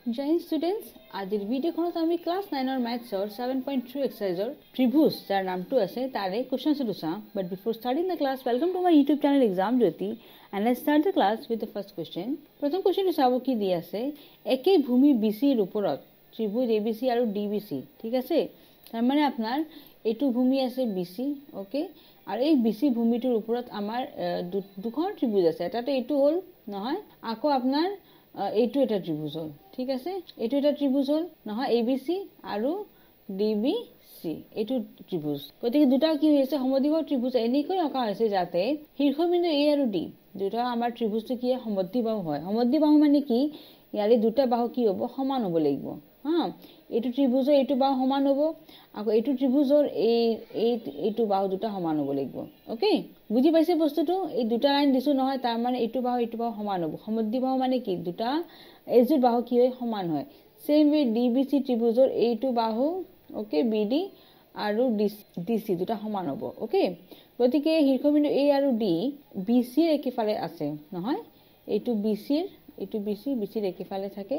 জয় Hind students, আজিৰ ভিডিঅ'খনত আমি class 9ৰ মেথছৰ 7.2 এক্সাৰচাইজৰ ত্ৰিভুজ যাৰ নামটো আছে তাৰে কুৱেশ্যনটো চাম। But before starting the class, welcome to my YouTube channel exam Jyoti and let's start the class with the first question. প্ৰথম কুৱেশ্যনটো চাব কি দি আছে, একে ভূমি BCৰ ওপৰত ত্ৰিভুজ ABC আৰু DBC, ঠিক আছে। তাৰমানে আপোনাৰ এইটো ভূমি আছে BC, অ'কে, আৰু এই BC ভূমিটোৰ ওপৰত আমাৰ দুখন ত্ৰিভুজ আছে। এটাটো এইটো হ'ল নহয়, আকৌ আপোনাৰ এইটো এটা ত্ৰিভুজ হ'ল, ঠিক আছে। এইটো এটা ত্ৰিভুজ হ'ল নহয়, ABC আৰু DBC এইটো ত্ৰিভুজ। গতিকে দুটা কি হৈছে, সমদ্বিবাহু ত্ৰিভুজ এনেকৈ অঁকা হৈছে যাতে শীৰ্ষবিন্দু A আৰু D দুটা আমাৰ ত্ৰিভুজটো কি সমদ্বিবাহু হয়। সমদ্বিবাহু মানে কি, ইয়াৰে দুটা বাহু কি হ'ব, সমান হ'ব লাগিব। এইটো ত্ৰিভুজৰ এইটো বাহু সমান হ'ব, আকৌ এইটো ত্ৰিভুজৰ এইটো বাহু দুটা সমান হ'ব লাগিব। অ'কে, বুজি পাইছে বস্তুটো? এই দুটা লাইন দিছো নহয়, তাৰ মানে এইটো বাহু সমান হ'ব। সমদ্বিবাহু মানে কি, দুটা এইযোৰ বাহু কি হয়, সমান হয়। চেম ৱে DBC ত্ৰিভুজৰ এইটো বাহু, অ'কে, BD আৰু DC দুটা সমান হ'ব। অ'কে, গতিকে শীৰ্ষবিন্দু A আৰু D BCৰ একেফালে আছে নহয়, এইটো BCৰ BCৰ একেফালে থাকে।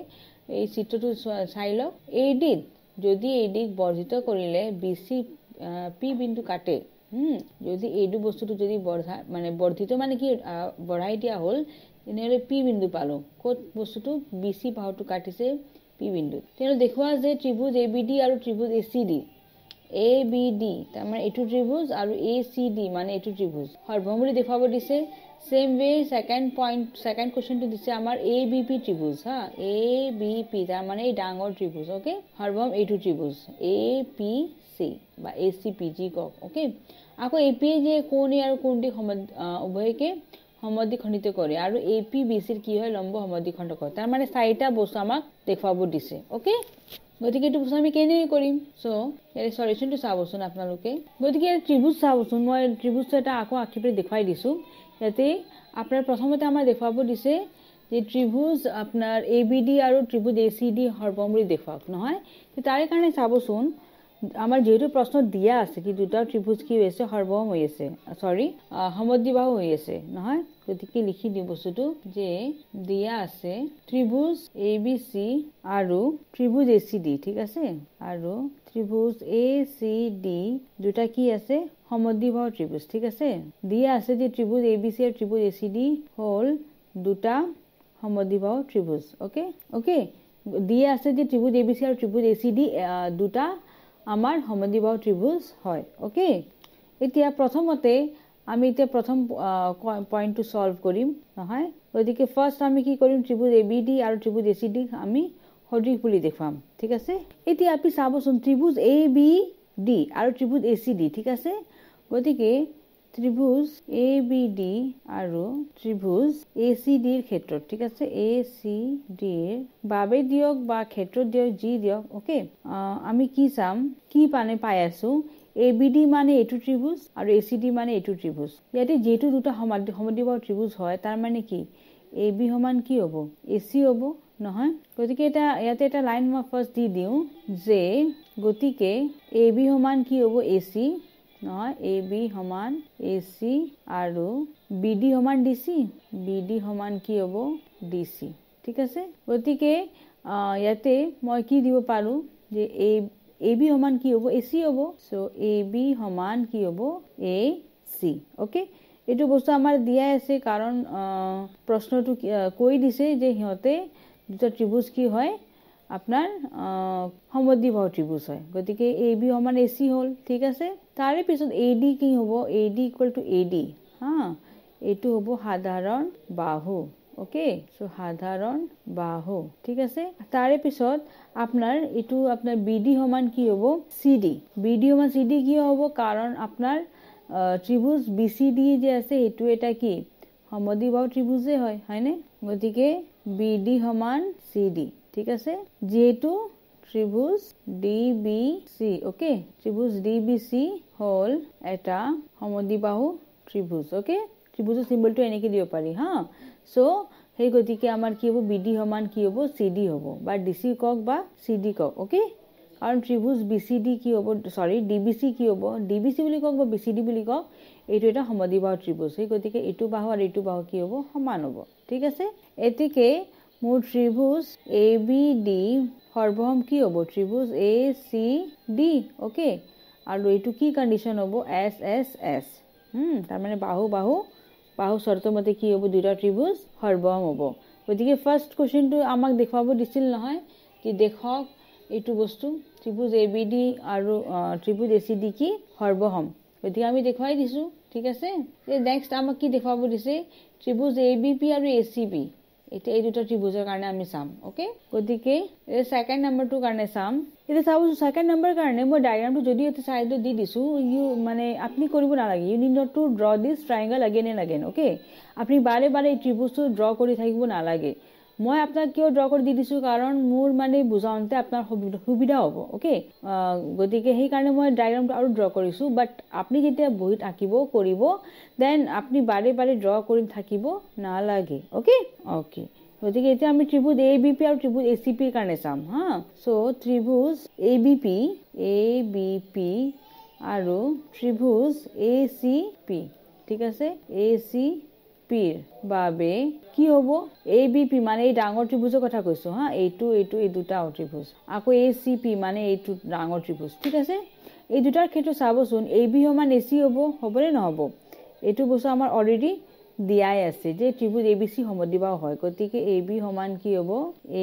এই চিত্ৰটো চাই লওক। ADত যদি ADক বৰ্ধিত কৰিলে BC P বিন্দু কাটে, যদি এইটো বস্তুটো যদি বৰ্ধিত মানে কি বঢ়াই দিয়া হ'ল, তেনেহ'লে P বিন্দু পালোঁ। ক'ত বস্তুটো BC বাহুটো কাটিছে P বিন্দুত। তেনেহ'লে দেখুওৱা যে ত্ৰিভুজ ABD আৰু ত্ৰিভুজ ACD, ABD তাৰমানে এইটো ত্ৰিভুজ আৰু ACD মানে এইটো ত্ৰিভুজ সৰ্বম বুলি দেখুৱাব দিছে। চেম ৱে ছেকেণ্ড কুৱেশ্যনটো দিছে আমাৰ ABP ত্ৰিভুজ, ABP তাৰমানে এই ডাঙৰ ত্ৰিভুজ, অ'কে, সৰ্বম এইটো ত্ৰিভুজ APC বা ACP যি কওক, অ'কে। আকৌ APয়ে যে কোণ A আৰু কোণ D উভয়কে সমদ্বিখণ্ডিত কৰে আৰু APBCৰ কি হয়, লম্ব সমদ্বিখণ্ড কৰে। তাৰমানে চাৰিটা বস্তু আমাক দেখুৱাব দিছে, অ'কে। গতিকে এইটো বস্তু আমি কেনেকৈ কৰিম? চ' ইয়াৰ চলিউশ্যনটো চাবচোন আপোনালোকে। গতিকে ত্ৰিভুজ চাবচোন, মই ত্ৰিভুজটো এটা আকৌ আঁকি পেলাই দেখুৱাই দিছোঁ। ইয়াতে আপোনাৰ প্ৰথমতে আমাৰ দেখুৱাব দিছে যে ত্ৰিভুজ আপোনাৰ ABD আৰু ত্ৰিভুজ ACD সৰ্বম বুলি দেখুৱাওক নহয়। তাৰে কাৰণে চাবচোন, আমাৰ যিহেতু প্ৰশ্নত দিয়া আছে কি দুটা ত্ৰিভুজ কি হৈ আছে, সৰ্বম হৈ আছে, সমদ্বিবাহু হৈ আছে নহয়। গতিকে লিখি দিওঁ বস্তুটো যে দিয়া আছে ত্ৰিভুজ ABC আৰু ত্ৰিভুজ ACD, ঠিক আছে, আৰু ত্ৰিভুজ ACD দুটা কি আছে, সমদ্বিবাহু ত্ৰিভুজ, ঠিক আছে। দিয়া আছে যে ত্ৰিভুজ ABC আৰু ত্ৰিভুজ ACD হ'ল দুটা সমদ্বিবাহু ত্ৰিভুজ, অ'কে। দিয়া আছে যে ত্ৰিভুজ ABC আৰু ত্ৰিভুজ ACD দুটা আমাৰ সমদ্বিবাহু ত্ৰিভুজ হয়, অ'কে। এতিয়া প্ৰথমতে আমি প্ৰথম পইণ্টটো চল্ভ কৰিম নহয়। গতিকে ফাৰ্ষ্ট আমি কি কৰিম, ত্ৰিভুজ ABD আৰু ত্ৰিভুজ ACD আমি সদৃশ বুলি দেখুৱাম, ঠিক আছে। এতিয়া আপুনি চাবচোন ত্ৰিভুজ ABD আৰু ত্ৰিভুজ ACD, ঠিক আছে। গতিকে ত্ৰিভুজ ABD আৰু ত্ৰিভুজ ACDৰ ক্ষেত্ৰত, ঠিক আছে, ACDৰ বাবে দিয়ক বা ক্ষেত্ৰত দিয়ক, যি দিয়ক, অ'কে। আমি কি চাম, কি পাই আছো, ABD মানে এইটো ত্ৰিভুজ আৰু ACD মানে এইটো ত্ৰিভুজ। ইয়াতে যিহেতু দুটা সমদ্বিবাহু ত্ৰিভুজ হয়, তাৰ মানে কি AB সমান কি হ'ব, AC হ'ব নহয়। গতিকে ইয়াতে এটা লাইন মই ফাৰ্ষ্ট দি দিওঁ যে গতিকে AB সমান কি হ'ব, AC নহয়, AB সমান AC আৰু BD সমান DC, BD সমান কি হ'ব, DC, ঠিক আছে। গতিকে ইয়াতে মই কি দিব পাৰোঁ যে AB সমান কি হ'ব, AC হ'ব। চ' AB সমান কি হ'ব, AC, অ'কে। এইটো বস্তু আমাৰ দিয়াই আছে কাৰণ প্ৰশ্নটো কৈ দিছে যে সিহঁতে দুটা ত্ৰিভুজ কি হয়, আপোনাৰ সমদ্বিবাহু ত্ৰিভুজ হয়। গতিকে AB সমান AC হ'ল, ঠিক আছে। তাৰে পিছত AD কি হ'ব, AD ইকুৱেল টু AD, এইটো হ'ব সাধাৰণ বাহু, অ'কে। চ' সাধাৰণ বাহু, ঠিক আছে। তাৰে পিছত আপোনাৰ এইটো আপোনাৰ BD সমান কি হ'ব, CD, BD সমান CD কিয় হ'ব, কাৰণ আপোনাৰ ত্ৰিভুজ BCD যে আছে সেইটো এটা কি সমদ্বিবাহু ত্ৰিভুজে হয়, হয়নে। গতিকে BD সমান CD, ঠিক আছে। যিহেতু ত্ৰিভুজ DBC, অ'কে, ত্ৰিভুজ DBC হ'ল এটা সমদ্বিবাহু ত্ৰিভুজ, অ'কে। ত্ৰিভুজৰ চিম্বলটো এনেকৈ দিব পাৰি, চ' সেই গতিকে আমাৰ কি হ'ব, BD সমান কি হ'ব, CD হ'ব, বা DC কওক বা CD কওক, অ'কে। কাৰণ ত্ৰিভুজ BCD কি হ'ব, DBC কি হ'ব, DBC বুলি কওক বা BCD বুলি কওক, এইটো এটা সমদ্বিবাহু ত্ৰিভুজ। সেই গতিকে এইটো বাহু আৰু এইটো বাহু কি হ'ব, সমান হ'ব, ঠিক আছে। এতেকে মোৰ ত্ৰিভুজ ABD সৰ্বসম কি হ'ব ত্ৰিভুজ ACD ওকে আৰু এইটো কি কন্ডিশন হ'ব SSS তাৰ মানে বাহু শৰ্ত মতে কি হ'ব দুটা ত্ৰিভুজ সৰ্বসম হ'ব গতিকে ফাৰ্স্ট কোৱেশ্চনটো আমাক দেখাব দিছিল নহয় কি দেখক এইটো বস্তু ত্ৰিভুজ ABD আৰু ত্ৰিভুজ ACD কি সৰ্বসম গতিকে আমি দেখাই দিছো ঠিক আছে নেক্সট আমাক কি দেখাব দিছে ত্ৰিভুজ ABP আৰু ACB এটা এই দুটা ত্ৰিভুজৰ কাৰণে আমি চাম ওকে গতিকে এই সেকেন্ড নাম্বাৰটো কাৰণে চাম এটা চাবো সেকেন্ড নাম্বাৰ কাৰণে মই ডায়াগ্ৰামটো যদি এটা সাইডত দি দিছো ইউ মানে আপনি কৰিব নালাগে you need not to draw this triangle again and again okay আপনি বাৰে বাৰে এই ত্ৰিভুজটো ড্ৰ কৰি থাকিব নালাগে মই আপোনাক কিয় ড্ৰ কৰি দি দিছো কাৰণ মোৰ মানে বুজাওঁতে আপোনাৰ সুবিধা হ'ব ওকে গতিকে সেই কাৰণে মই ডায়াগ্ৰামটো আৰু ড্ৰ কৰিছো বাট আপনি যেতিয়া বহিত আঁকিব কৰিব দেন আপনি বাৰে বাৰে ড্ৰ কৰি থাকিব নালাগে ওকে ওকে গতিকে এতিয়া আমি ত্ৰিভুজ ABP আৰু ত্ৰিভুজ ACP ৰ কাৰণে চাম হা সো ত্ৰিভুজ ABP আৰু ত্ৰিভুজ ACP ঠিক আছে ACP ৰ বাবে কি হ'ব ABP মানে এই ডাঙৰ ত্ৰিভুজৰ কথা কৈছো হা এইটো এই দুটা ত্ৰিভুজ আকৌ ACP মানে এইটো ডাঙৰ ত্ৰিভুজ ঠিক আছে এই দুটাৰ ক্ষেত্ৰত চাবচোন AB সমান AC হ'বনে নহব এইটো বস্তু আমাৰ অলৰেডি দিয়াই আছে যে ত্ৰিভুজ ABC সমদ্বিবাহু হয় গতিকে AB সমান কি হ'ব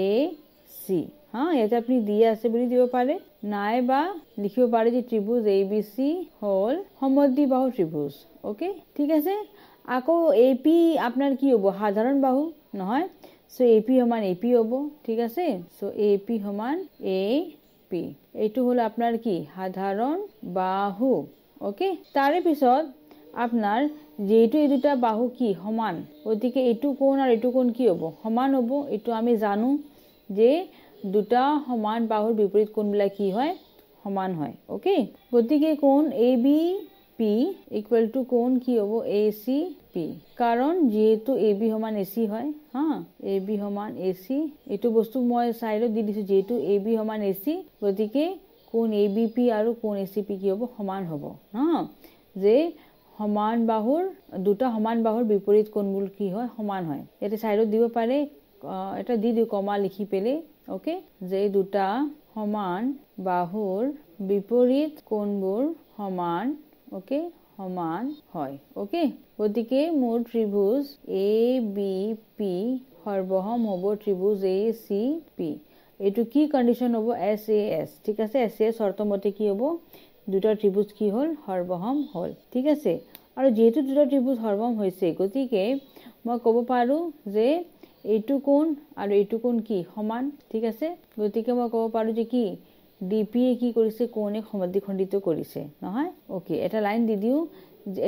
AC হা এটা আপনি দিয়া আছে বুলি দিব পাৰে নাইবা লিখিব পাৰে যে ত্ৰিভুজ ABC হল সমদ্বিবাহু ত্ৰিভুজ ওকে ঠিক আছে আকৌ AP আপনার কি হবো সাধারণ বাহু নহয় সো AP সমান AP হবো ঠিক আছে সো AP সমান AP এইটো হলো আপনার কি সাধারণ বাহু ওকে তারে পিছত আপনার যেহেতু এই দুটা বাহু কি সমান ওদিকে এইটো কোণ আর এইটো কোণ কি হবো সমান হবো এইটো আমি জানো যে দুটা সমান বাহুৰ বিপৰীত কোণবিলাক কি হয় সমান হয় ওকে গতিকে কোণ ABP ইকুয়াল টু কোণ কি হ'ব ACP কাৰণ যেহেতু AB সমান AC হয় হা AB সমান AC এইটো বস্তু মই সাইডত দি দিছো যেহেতু AB সমান AC গতিকে কোণ ABP আৰু কোণ ACP কি হ'ব সমান হ'ব হা যে সমান বাহুৰ দুটা সমান বাহুৰ বিপৰীত কোণবোৰ কি হয় সমান হয় এটা সাইডত দিব পাৰে এটা দি দিও কমা লিখি পেলে ওকে যে দুটা সমান বাহুৰ বিপৰীত কোণবোৰ সমান ওকে সমান হয় ওকে গতিকে মোৰ ত্ৰিভুজ ABP সৰ্বসম হ'ব ত্ৰিভুজ ACP এইটো কি কন্ডিশন হ'ব SAS ঠিক আছে SAS শর্তমতে কি হ'ব দুটা ত্ৰিভুজ কি হল সৰ্বসম হল ঠিক আছে আৰু যেহেতু দুটা ত্ৰিভুজ সৰ্বসম হৈছে গতিকে মই ক'ব পাৰো যে এইটো কোণ আৰু এইটো কোণ কি সমান ঠিক আছে গতিকে মই ক'ব পাৰো যে কি DP কি কৰিছে কোণে সমদ্বিখণ্ডিত কৰিছে নহয় ওকে এটা লাইন দি দিও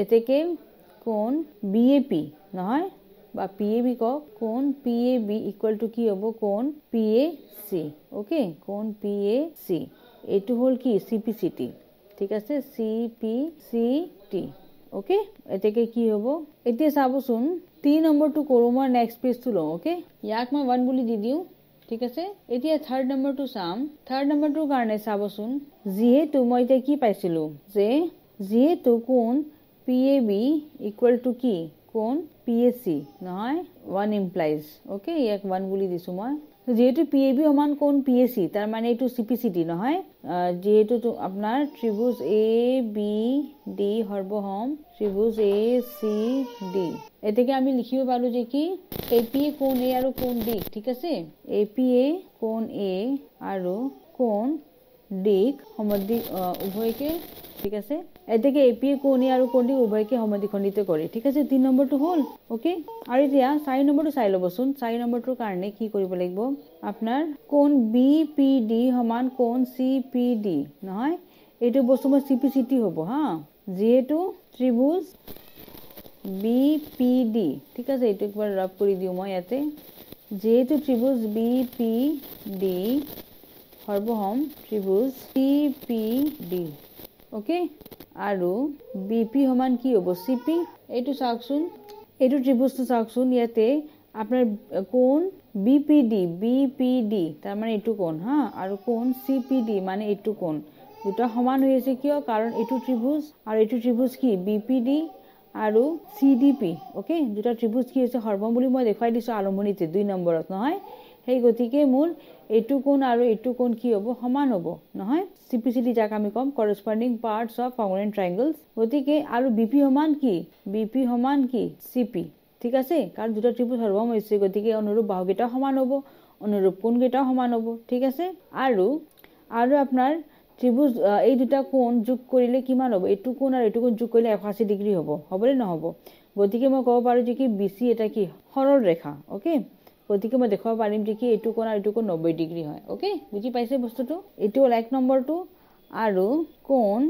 এতেকে কোণ BAP নহয় বা PAB কক কোণ PAB ইকুয়াল টু কি হ'ব কোণ PAC ওকে কোণ PAC এইটো হল কি CPCT ঠিক আছে CPCT ওকে এতেকে কি হ'ব এতিয়া চাবচোন 3 নম্বৰটো কৰো মই নেক্সট পেজটো লও ওকে ইয়াক মই 1 বুলি দি দিও ঠিক আছে এতিয়া থাৰ্ড নম্বৰটো চাম থাৰ্ড নম্বৰটোৰ কাৰণে চাবচোন যেহেতু মই এতিয়া কি পাইছিলো যে যেহেতু কোণ PAB ইকুয়াল টু কি কোণ PAC নহয় 1 ইমপ্লাইজ ওকে ইয়াক 1 বুলি দিছো মই যেহেতু PAB সমান কোণ PAC তাৰ মানে এইটো CPCT নহয় যেহেতু আপোনাৰ ত্ৰিভুজ ABD সৰ্বসম ত্ৰিভুজ ACD এতেকে আমি লিখিব পাৰো যে কি APA কোণ A আৰু কোণ D ঠিক আছে APA কোণ A আৰু কোণ D সমদ্বি উভয়কে ঠিক আছে এতেকে APA কোণ A আৰু কোণ D উভয়কে সমদ্বিখণ্ডিত কৰে ঠিক আছে 3 নম্বৰটো হল ওকে আৰু এতিয়া 4 নম্বৰটো চাই লবচোন 4 নম্বৰটোৰ কাৰণে কি কৰিব লাগিব আপোনাৰ কোণ BPD সমান কোণ CPD নহয় এইটো বস্তু মই CPCT হ'ব হা যেহেতু ত্ৰিভুজ BPD ঠিক আছে এইটো একবাৰ ৰাব কৰি দিও মই ইয়াতে যেহেতু ত্ৰিভুজ BPD সৰ্বসম ত্ৰিভুজ CPD ওকে আৰু BP সমান কি হ'ব CP এইটো চাওকচোন এইটো ত্ৰিভুজটো চাওকচোন ইয়াতে আপোনাৰ কোণ BPD তাৰ মানে এইটো কোণ হা আৰু কোণ CPD মানে এইটো কোণ দুটা সমান হৈ আছে কিয় কাৰণ এইটো ত্ৰিভুজ আৰু এইটো ত্ৰিভুজ কি BPD আৰু CDP ওকে দুটা ত্ৰিভুজ কি হৈছে সৰ্বম বুলি মই দেখাই দিছো আৰম্ভণিতে 2 নম্বৰত নহয় সেই গতিকে মোৰ এইটো কোণ আৰু এইটো কোণ কি হ'ব সমান হ'ব নহয় CPCD যাক আমি কম corresponding parts of congruent triangles গতিকে আৰু BP সমান কি BP সমান কি CP ঠিক আছে কাৰণ দুটা ত্ৰিভুজ সৰ্বম হৈছে গতিকে অনুৰূপ বাহুকেইটা সমান হ'ব অনুৰূপ কোণকেইটা সমান হ'ব ঠিক আছে আৰু আপোনাৰ ত্ৰিভুজ এই দুটা কোণ যোগ কৰিলে কিমান হ'ব এইটো কোণ আৰু এইটো কোণ যোগ কৰিলে 180 ডিগ্ৰী হ'ব হ'বনে নহ'ব গতিকে মই ক'ব পাৰো যে কি BC এটা কি সৰল ৰেখা ওকে গতিকে মই দেখাব পাৰিম যে কি এইটো কোণ আৰু এইটো কোণ 90 ডিগ্ৰী হয় ওকে বুজি পাইছে বস্তুটো এইটো হ'ল এক নম্বৰটো আৰু কোণ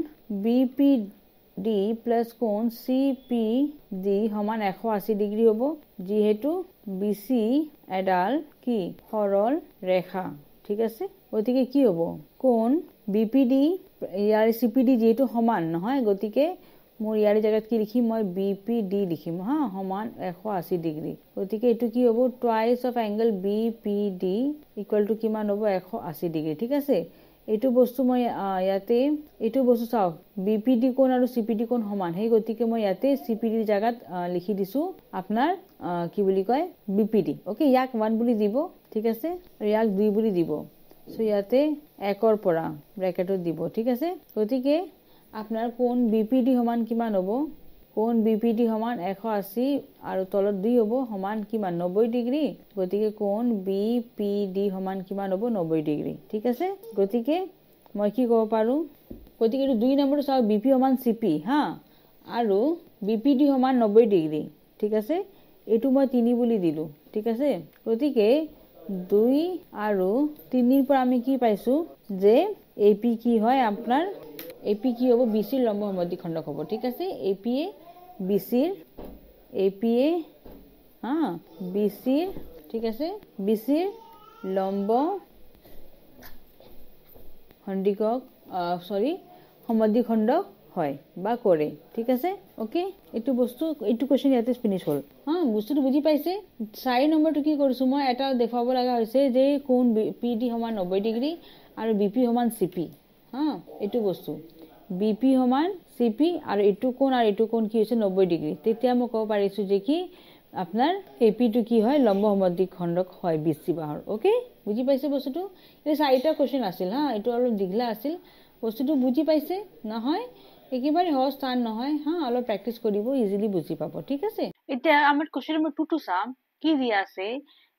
BPD প্লাস কোণ CPD সমান 180 ডিগ্ৰী হ'ব যিহেতু BC এডাল কি সৰল ৰেখা ঠিক আছে গতিকে কি হ'ব কোণ BPD ইয়াৰ CPD যেটো সমান নহয় গতিকে মোৰ ইয়াৰ জায়গাত কি লিখিম মই BPD লিখিম হা সমান 180 ডিগ্ৰী গতিকে এটো কি হ'ব twice of angle BPD equal to কিমান হ'ব 180 ডিগ্ৰী ঠিক আছে এটো বস্তু মই ইয়াতে এটো বস্তু চাও BPD কোণ আৰু CPD কোণ সমান সেই গতিকে মই ইয়াতে CPD জায়গাত লিখি দিছো আপোনাৰ কি বুলি কয় BPD ওকে ইয়াক 1 বুলি দিব ঠিক আছে আৰু ইয়াক 2 বুলি দিব সো ইয়াতে 1 ৰ পৰা ব্ৰ্যাকেটত দিব ঠিক আছে গতিকে আপনার কোণ BPD সমান কিমান হ'ব কোণ BPD সমান 180 আৰু তলত 2 হ'ব সমান কিমান 90 ডিগ্ৰী গতিকে কোণ BPD সমান কিমান হ'ব 90 ডিগ্ৰী ঠিক আছে গতিকে মই কি ক'ব পাৰো গতিকে 2 নম্বৰ চাও BP সমান CP হা আৰু BPD সমান 90 ডিগ্ৰী ঠিক আছে এটো মই 3 বুলি দিলো ঠিক আছে গতিকে 2 আৰু 3 ৰ পৰা আমি কি পাইছো যে AP কি হয় আপনাৰ AP কি হ'ব BC ৰ লম্ব সমদ্বিখণ্ডক হ'ব ঠিক আছে AP এ BC হা BC ঠিক আছে BC ৰ লম্ব খণ্ডিকক সমদ্বিখণ্ডক হয় বা কৰে ঠিক আছে ওকে এটো বস্তু এটো কোৱেশ্চন ইয়াতে ফিনিশ হ'ল হা বস্তুটো বুজি পাইছে 4 নম্বৰটো কি কৰিছো মই এটা দেখাব লগা হৈছে যে কোণ PD সমান 90 ডিগ্ৰী আৰু BP সমান CP হা এটো বস্তু BP সমান CP আৰু এটো কোণ আৰু এটো কোণ কি হৈছে 90 ডিগ্ৰী তেতিয়া মই ক'ব পাৰিছো যে কি আপনাৰ AP টো কি হয় লম্ব সমদ্বিখণ্ডক হয় BC বাহুৰ ওকে বুজি পাইছে বস্তুটো এই চাৰিটা কোৱেশ্চন আছিল হা এটো অলপ দিগলা আছিল বস্তুটো বুজি পাইছে নহয় একেবাৰে সহজ টান নহয় হা অলপ প্ৰ্যাকটিস কৰিব ইজিলি বুজি পাব ঠিক আছে এতিয়া আমাৰ কোৱেশ্চন নম্বৰ 2 টো চাম কি দিয়া আছে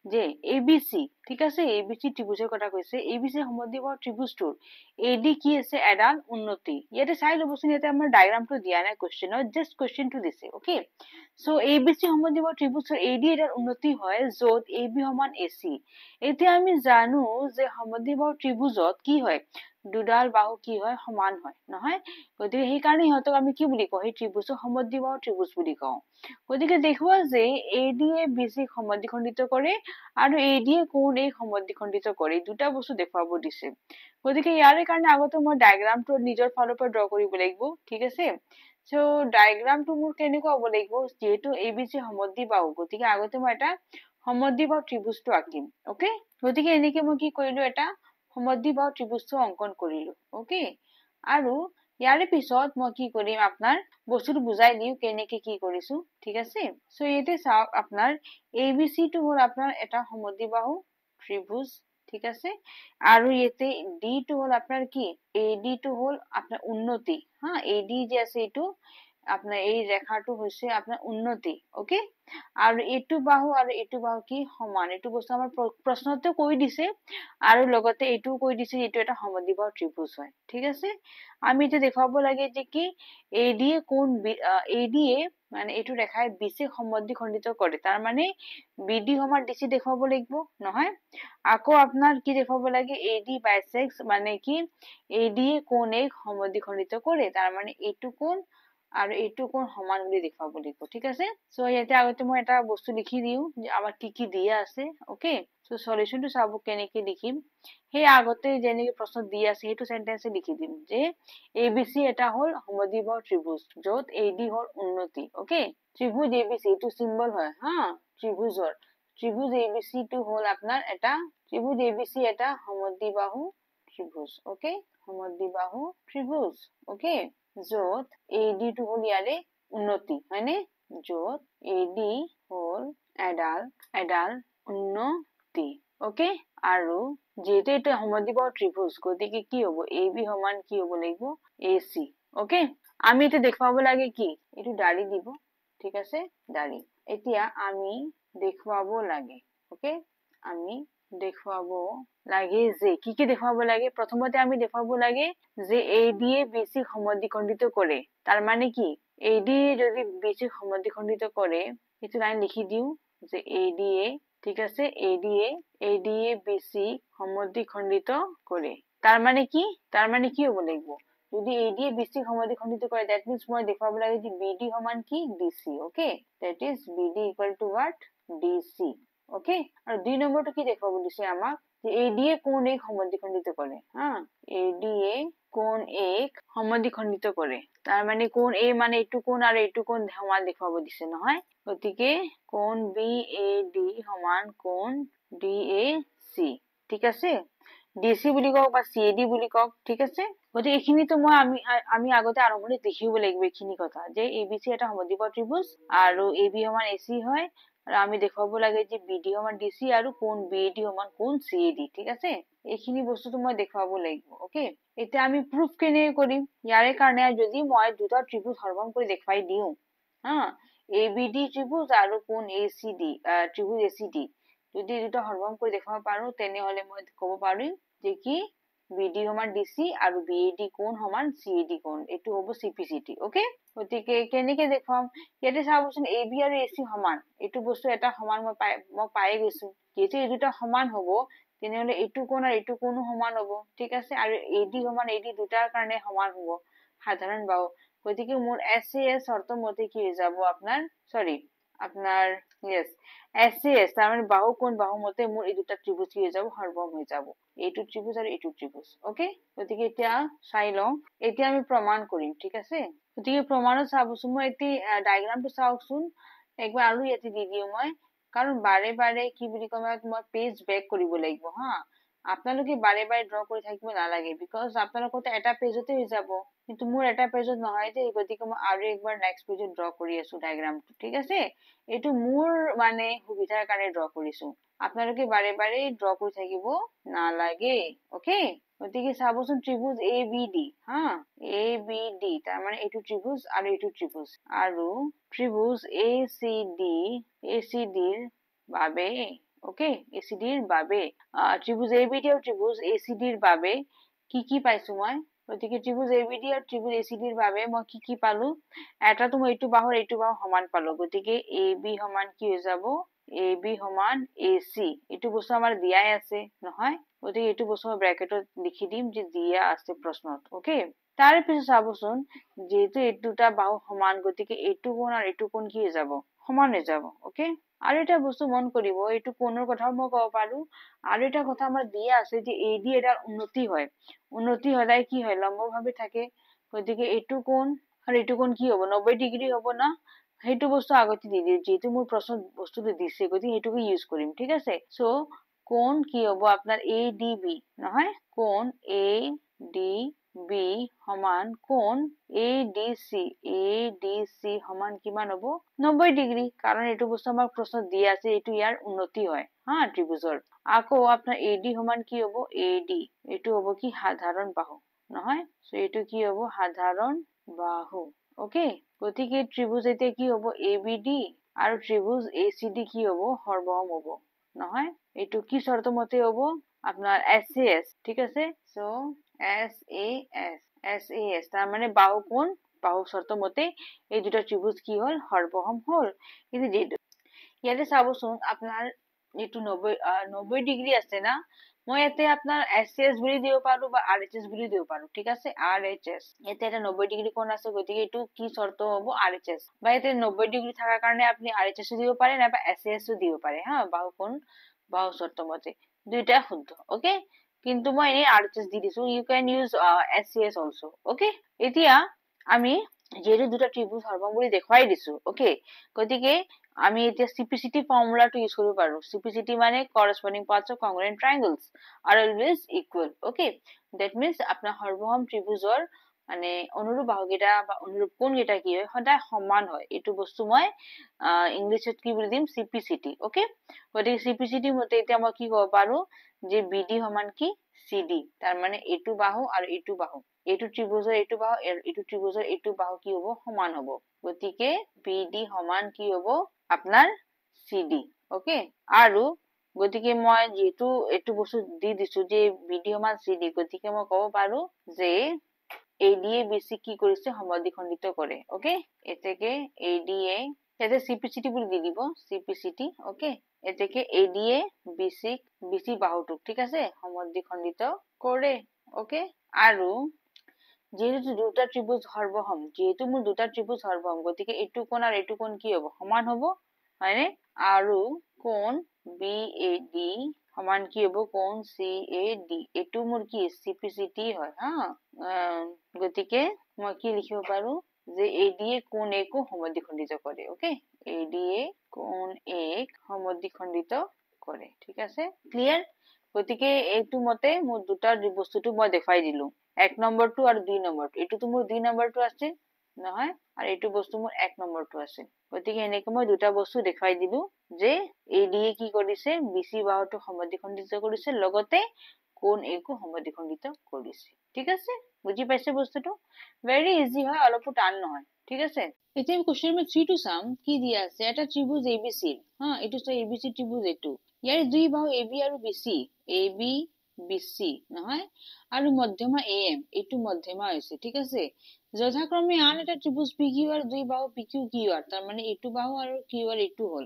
যে ABC ঠিক আছে ABC ত্ৰিভুজৰ কথা কৈছে ABC সমদ্বিবাহু ত্ৰিভুজটোৰ AD কি আছে এডাল উন্নতি ইয়াতে চাই লবচোন ইয়াতে আমাৰ ডায়াগ্ৰামটো দিয়া নাই কোৱেশ্চনত জাস্ট কোৱেশ্চনটো দিছে ওকে সো ABC সমদ্বিবাহু ত্ৰিভুজৰ AD এডাল উন্নতি হয় যত AB সমান AC এতিয়া আমি জানো যে সমদ্বিবাহু ত্ৰিভুজত কি হয় দুডাল বাহু কি হয় সমান হয় নহয় গতিকে সেই কাৰণে হয়তো আমি কি বুলি কওঁ এই ত্ৰিভুজক সমদ্বিবাহু ত্ৰিভুজ বুলি কওঁ গতিকে দেখুৱা যে AD এ BC সমদ্বিখণ্ডিত কৰে আৰু AD এ কোণ A সমদ্বিখণ্ডিত কৰে দুটা বস্তু দেখুৱাব দিছে গতিকে ইয়াৰ কাৰণে আগতে মই ডায়াগ্ৰামটো নিজৰ ফালৰ পৰা ড্ৰ কৰিব লাগিব ঠিক আছে সো ডায়াগ্ৰামটো মোৰ কেনেকুৱা হ'ব লাগিব যেহেতু ABC সমদ্বিবাহু গতিকে আগতে মই এটা সমদ্বিবাহু ত্ৰিভুজটো আঁকিম ওকে গতিকে এনেকে মই কি কৰিলো এটা সমদ্বিবাহু ত্ৰিভুজটো অঙ্কন কৰিলো ওকে আৰু ইয়াৰ পিছত মই কি কৰিম আপোনাৰ বস্তুটো বুজাই দিও কেনেকে কি কৰিছো ঠিক আছে সো এতে চাওক আপোনাৰ ABC টো হ'ল আপোনাৰ এটা সমদ্বিবাহু ত্ৰিভুজ ঠিক আছে আৰু এতে D টো হ'ল আপোনাৰ কি AD টো হ'ল আপোনাৰ উন্নতি হা AD যে আছে এটো আপনার এই রেখাটো হইছে আপনার উন্নতি ওকে আর এটু বাহু কি সমান এটু বস্তু আমার প্রশ্নতে কই দিছে আর লগতে এটু কই দিছে এটু এটা সমদ্বিবাহু ত্রিভুজ হয় ঠিক আছে আমি এটা দেখাব লাগে যে কি AD কোণ AD মানে এটু রেখায় BC সমদ্বিখণ্ডিত করে তার মানে BD সমান DC দেখাব লাগিব নহয় আকৌ আপনার কি দেখাব লাগে AD bisects মানে কি AD কোণ A সমদ্বিখণ্ডিত করে তার মানে এটু কোণ আৰু এইটো কোণ সমান বুলি দেখাব লাগিব ঠিক আছে সো ইয়াতে আগতে মই এটা বস্তু লিখি দিও যে আমাৰ কি দিয়া আছে ওকে সো সলিউশনটো চাব কেনেকে লিখিম হে আগতে যেনেকে প্ৰশ্ন দিয়া আছে হেতু সেন্টেন্সে লিখি দিম যে ABC এটা হল সমদ্বিবাহু ত্ৰিভুজ যত AD হল উন্নতি ওকে ত্ৰিভুজ ABC এটো সিম্বল হয় হা ত্ৰিভুজৰ ত্ৰিভুজ ABC টো হল আপনাৰ এটা ত্ৰিভুজ ABC এটা সমদ্বিবাহু ত্ৰিভুজ ওকে সমদ্বিবাহু ত্ৰিভুজ ওকে যত AD টো হল ইয়াৰে উন্নতি হয়নে য'ত AD হ'ল এডাল উন্নতি ওকে আৰু যেহেতু এটা সমদ্বিবাহু ত্ৰিভুজ গতিকে কি হ'ব AB সমান কি হ'ব লাগিব AC ওকে আমি এটা দেখুৱাব লাগে কি এটো দাঢ়ি দিব ঠিক আছে দাঢ়ি এতিয়া আমি দেখুৱাব লাগে ওকে আমি দেখুৱাব লাগে যে কি দেখুৱাব লাগে প্ৰথমতে আমি দেখুৱাব লাগে যে AD এ BC সমদ্বিখণ্ডিত কৰে তাৰ মানে কি AD যদি BC সমদ্বিখণ্ডিত কৰে এটো লাইন লিখি দিও যে AD এ ঠিক আছে AD এ BC সমদ্বিখণ্ডিত কৰে তাৰ মানে কি হ'ব লাগিব যদি AD এ BC সমদ্বিখণ্ডিত কৰে that means মই দেখুৱাব লাগে যে BD সমান কি DC okay that is BD equal to what DC okay আৰু দুই নম্বৰটো কি দেখুৱাব দিছে আমাক যে AD এ কোন এক সমদ্বিখণ্ডিত কৰে হা AD এ কোন এক সমদ্বিখণ্ডিত কৰে তাৰ মানে কোন A মানে এইটো কোন আৰু এইটো কোন সমান দেখুৱাব দিছে নহয় গতিকে কোন BAD সমান কোন DAC ঠিক আছে DC বুলি কওক বা CAD বুলি কওক ঠিক আছে গতিকে এইখিনিতো মই আমি আগতে আৰম্ভণিত দেখিব লাগিব এইখিনি কথা যে ABC এটা সমদ্বিবাহু ত্ৰিভুজ আৰু AB সমান AC হয় আৰু আমি দেখুৱাব লাগে যে BD সমান DC আৰু কোন BAD সমান কোন CAD ঠিক আছে এইখিনি বস্তুটো মই দেখুৱাব লাগিব ওকে এতিয়া আমি প্ৰুফ কেনে কৰিম ইয়াৰে কাৰণে যদি মই দুটা ত্ৰিভুজ সৰবৰাহ কৰি দেখুৱাই দিও হা ABD ত্ৰিভুজ আৰু কোন ACD ত্ৰিভুজ ACD যদি দুটা সৰবৰাহ কৰি দেখুৱাব পাৰো তেনেহলে মই ক'ব পাৰিম যে কি BD সমান DC আৰু BAD কোন সমান CAD কোন এটো হ'ব CPCT ওকে গতিকে কেনেকে দেখুৱাম ইয়াতে চাবচোন AB আৰু AC সমান এটো বস্তু এটা সমান মই পাই গৈছো যেহেতু এই দুটা সমান হ'ব তেনেহলে এটো কোন আৰু এটো কোন সমান হ'ব ঠিক আছে আৰু AD সমান AD দুটাৰ কাৰণে সমান হ'ব সাধাৰণ বাহু গতিকে মোৰ SAS শৰ্ত মতে কি হৈ যাব আপনাৰ সৰি আপনাৰ yes SAS তাৰ মানে বাহু কোন বাহু মতে মোৰ এই দুটা ত্ৰিভুজ কি হৈ যাব সৰবৰাহ হৈ যাব এইটো ত্ৰিভুজ আৰু এইটো ত্ৰিভুজ ওকে গতিকে এতিয়া চাই লওঁ এতিয়া আমি প্ৰমাণ কৰিম ঠিক আছে গতিকে প্ৰমাণত চাবচোন মই এতি ডায়াগ্ৰামটো চাওকচোন একবাৰ আৰু ইয়াতে দি দিও মই কাৰণ বাৰে বাৰে কি বুলি কম মই পেজ বেক কৰিব লাগিব হা আপোনালোকে বাৰে বাৰে ড্ৰ কৰি থাকিব নালাগে বিকজ আপোনালোকৰ এটা পেজতে হৈ যাব কিন্তু মোৰ এটা পেজত নহয় যে গতিকে মই আৰু একবাৰ নেক্সট পেজত ড্ৰ কৰি আছো ডায়াগ্ৰামটো ঠিক আছে এটো মোৰ মানে সুবিধাৰ কাৰণে ড্ৰ কৰিছো আপোনালোকে বাৰে বাৰে ড্ৰ কৰি থাকিব নালাগে ওকে গতিকে চাবচোন ত্ৰিভুজ ABD হা ABD তাৰ মানে এইটো ত্ৰিভুজ আৰু এইটো ত্ৰিভুজ আৰু ত্ৰিভুজ ACD ৰ বাবে ওকে ACD ৰ বাবে ত্ৰিভুজ ABD আৰু ত্ৰিভুজ ACD ৰ বাবে কি পাইছো মই গতিকে ত্ৰিভুজ ABD আৰু ত্ৰিভুজ ACD ৰ বাবে মই কি পালো এটাটো মই এইটো বাহু সমান পালো গতিকে AB সমান কি হৈ যাব AB সমান AC এইটো বস্তু আমাৰ দিয়াই আছে নহয় গতিকে এইটো বস্তু মই ব্ৰ্যাকেটত লিখি দিম যে দিয়া আছে প্ৰশ্নত ওকে তাৰ পিছত চাবচোন যেহেতু এই দুটা বাহু সমান গতিকে এইটো কোণ আৰু এইটো কোণ কি হৈ যাব সমান হৈ যাব ওকে আৰু এটা বস্তু মন কৰিব এইটো কোণৰ কথাও মই ক'ব পাৰো আৰু এটা কথা আমাৰ দিয়া আছে যে AD এটাৰ উন্নতি হয় উন্নতি হলে কি হয় লম্বভাৱে থাকে গতিকে এইটো কোণ আৰু এইটো কোণ কি হ'ব 90 ডিগ্ৰী হ'ব না সেইটো বস্তু আগতে দি দিও যেহেতু মোৰ প্ৰশ্ন বস্তুটো দিছে গতিকে এইটোকে ইউজ কৰিম ঠিক আছে সো কোণ কি হ'ব আপোনাৰ ADB নহয় কোণ ADB সমান কোণ ADC সমান কিমান হ'ব 90 ডিগ্ৰী কাৰণ এইটো বস্তু আমাৰ প্ৰশ্ন দিয়া আছে এইটো ইয়াৰ উন্নতি হয় হা ত্ৰিভুজৰ আকৌ আপোনাৰ AD সমান কি হ'ব AD এইটো হ'ব কি সাধাৰণ বাহু নহয় সো এইটো কি হ'ব সাধাৰণ বাহু ওকে গতিকে ত্ৰিভুজ এতিয়া কি হ'ব ABD আৰু ত্ৰিভুজ ACD কি হ'ব সৰবৰাহ হ'ব নহয় এইটো কি শর্ত মতে হ'ব আপনার SAS ঠিক আছে সো SAS তার মানে বাহু কোণ বাহু শর্ত মতে এই দুটা ত্রিভুজ কি হল সরবরাহ হল কিন্তু ইয়াতে চাবচোন আপনার এইটো 90 ডিগ্ৰী আছে না মই ইয়াতে আপনাৰ SAS বুলি দিব পাৰো বা RHS বুলি দিব পাৰো ঠিক আছে RHS ইয়াতে এটা 90 ডিগ্ৰী কোণ আছে গতিকে এইটো কি শৰ্ত হ'ব RHS বা ইয়াতে 90 ডিগ্ৰী থাকাৰ কাৰণে আপনি RHS দিব পাৰে নাইবা SAS দিব পাৰে হা বাহু কোণ বাহু শর্ত মতে দুইটা শুদ্ধ ওকে কিন্তু মই এই RHS দি দিছো you can use SAS also okay এতিয়া আমি যেহেতু দুটা ত্রিভুজ সৰবৰাহ বুলি দেখুৱাই দিছো ওকে গতিকে আমি এতিয়া CPCT ফৰ্মুলাটো ইউজ কৰিব পাৰো CPCT মানে corresponding parts of congruent triangles are always equal okay that means আপোনাৰ সৰবৰাহ ত্ৰিভুজৰ মানে অনুৰূপ বাহুকেইটা বা অনুৰূপ কোণকেইটা কি হয় সদায় সমান হয় এইটো বস্তু মই ইংলিছত কি বুলি দিম CPCT ওকে গতিকে CPCT মতে এতিয়া মই কি ক'ব পাৰো যে BD সমান কি CD তাৰ মানে এইটো বাহু আৰু এইটো বাহু এইটো ত্ৰিভুজৰ এইটো বাহু এইটো ত্ৰিভুজৰ এইটো বাহু কি হ'ব সমান হ'ব গতিকে BD সমান কি হ'ব আপোনাৰ CD ওকে আৰু গতিকে মই যেটো এইটো বস্তু দি দিছো যে BD সমান CD গতিকে মই ক'ব পাৰো যে ADA BC কি কৰিছে সমদ্বিখণ্ডিত কৰে ওকে এতেকে ADA ইয়াতে CPCT বুলি দি দিব CPCT ওকে এতেকে ADA BC বাহুটোক ঠিক আছে সমদ্বিখণ্ডিত কৰে ওকে আৰু যেহেতু দুটা ত্ৰিভুজ সৰ্বসম যেহেতু মোৰ দুটা ত্ৰিভুজ সৰ্বসম গতিকে এইটো কোণ আৰু এইটো কোণ কি হ'ব সমান হ'ব হয়নে আৰু কোণ BAD সমান কি হ'ব কোণ CAD এইটো মোৰ কি CPCT হয় হা গতিকে মই কি লিখিব পাৰো যে ADA কোণ A কো সমদ্বিখণ্ডিত কৰে ওকে ADA কোণ A সমদ্বিখণ্ডিত কৰে ঠিক আছে ক্লিয়াৰ গতিকে এইটো মতে মোৰ দুটা বস্তুটো মই দেখাই দিলো এক নম্বৰটো আৰু দুই নম্বৰটো এইটো মোৰ দুই নম্বৰটো আছে নহয় আৰু এইটো বস্তু মোৰ এক নম্বৰটো আছে গতিকে এনেকৈ মই দুটা বস্তু দেখাই দিলো যে ADA কি কৰিছে BC বাহুটো সমদ্বিখণ্ডিত কৰিছে লগতে কোণ A কো সমদ্বিখণ্ডিত কৰিছে ঠিক আছে বুজি পাইছে বস্তুটো ভেৰি ইজি হয় অলপও টান নহয় ঠিক আছে এতিয়া আমি কোশ্চেন নম্বৰ 3 টো চাম কি দিয়া আছে এটা ত্ৰিভুজ ABC হা এইটো তো ABC ত্ৰিভুজ এইটো ইয়াৰ দুই বাহু AB আৰু BC AB BC নহয় আৰু মধ্যমা AM এইটো মধ্যমা হৈছে ঠিক আছে যথাক্ৰমে আন এটা ত্ৰিভুজ PQ আৰু দুই বাহু PQ QR তাৰ মানে এইটো বাহু আৰু QR এইটো হল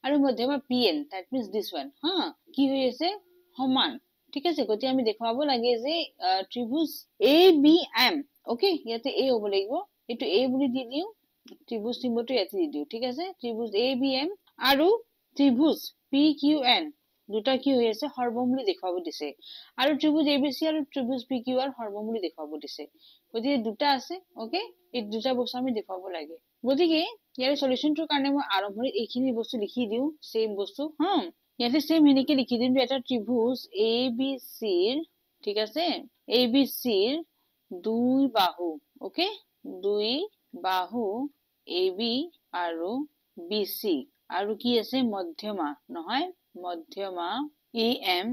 আৰু মধ্যমা PN that means this one হা কি হৈ আছে সমান ঠিক আছে গতি আমি দেখাব লাগে যে ত্ৰিভুজ ABM ওকে ইয়াতে A হ'ব লাগিব এটো A বুলি দি দিও ত্ৰিভুজ চিম্বলটো ইয়াতে দি দিও ঠিক আছে ত্ৰিভুজ ABM আৰু ত্ৰিভুজ PQN দুটা কি হৈ আছে সৰ্বম বুলি দেখাব দিছে আৰু ত্ৰিভুজ ABC আৰু ত্ৰিভুজ PQR সৰ্বম বুলি দেখাব দিছে গতিকে দুটা আছে ওকে এই দুটা বস্তু আমি দেখাব লাগে গতিকে ইয়াৰ সলিউশনটোৰ কাৰণে মই আৰম্ভণিত এইখিনি বস্তু লিখি দিও সেম বস্তু ইয়াতে সেম হেনেকে লিখি দিম যে এটা ত্ৰিভুজ ABC ঠিক আছে ABC দুই বাহু ওকে দুই বাহু AB আৰু BC আৰু কি আছে মধ্যমা নহয় মধ্যমা AM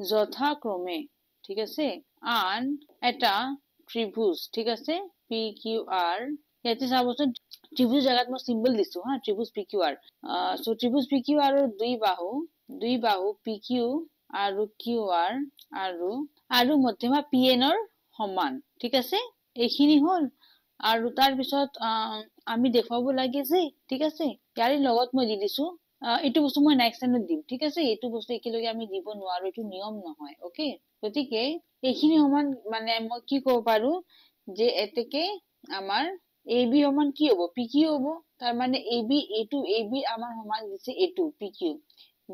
যথাক্ৰমে ঠিক আছে আন এটা ত্ৰিভুজ ঠিক আছে PQR ইয়াতে চাবচোন ত্ৰিভুজ জাগাত মই সিম্বল দিছো হা ত্ৰিভুজ PQR সো ত্ৰিভুজ PQR আৰু দুই বাহু PQ আৰু QR আৰু মধ্যমা PN ৰ সমান ঠিক আছে এইখিনি হল আৰু তাৰ পিছত আমি দেখাব লাগে যে ঠিক আছে ইয়াৰ লগত মই দি দিছো এইটো বস্তু মই নেক্সট টাইমত দিম ঠিক আছে এইটো বস্তু একেলগে আমি দিব নোৱাৰো এইটো নিয়ম নহয় ওকে গতিকে এইখিনি সমান মানে মই কি ক'ব পাৰো যে এতেকে আমাৰ AB সমান কি হ'ব PQ হ'ব তাৰ মানে AB এইটো AB আমাৰ সমান দিছে এইটো PQ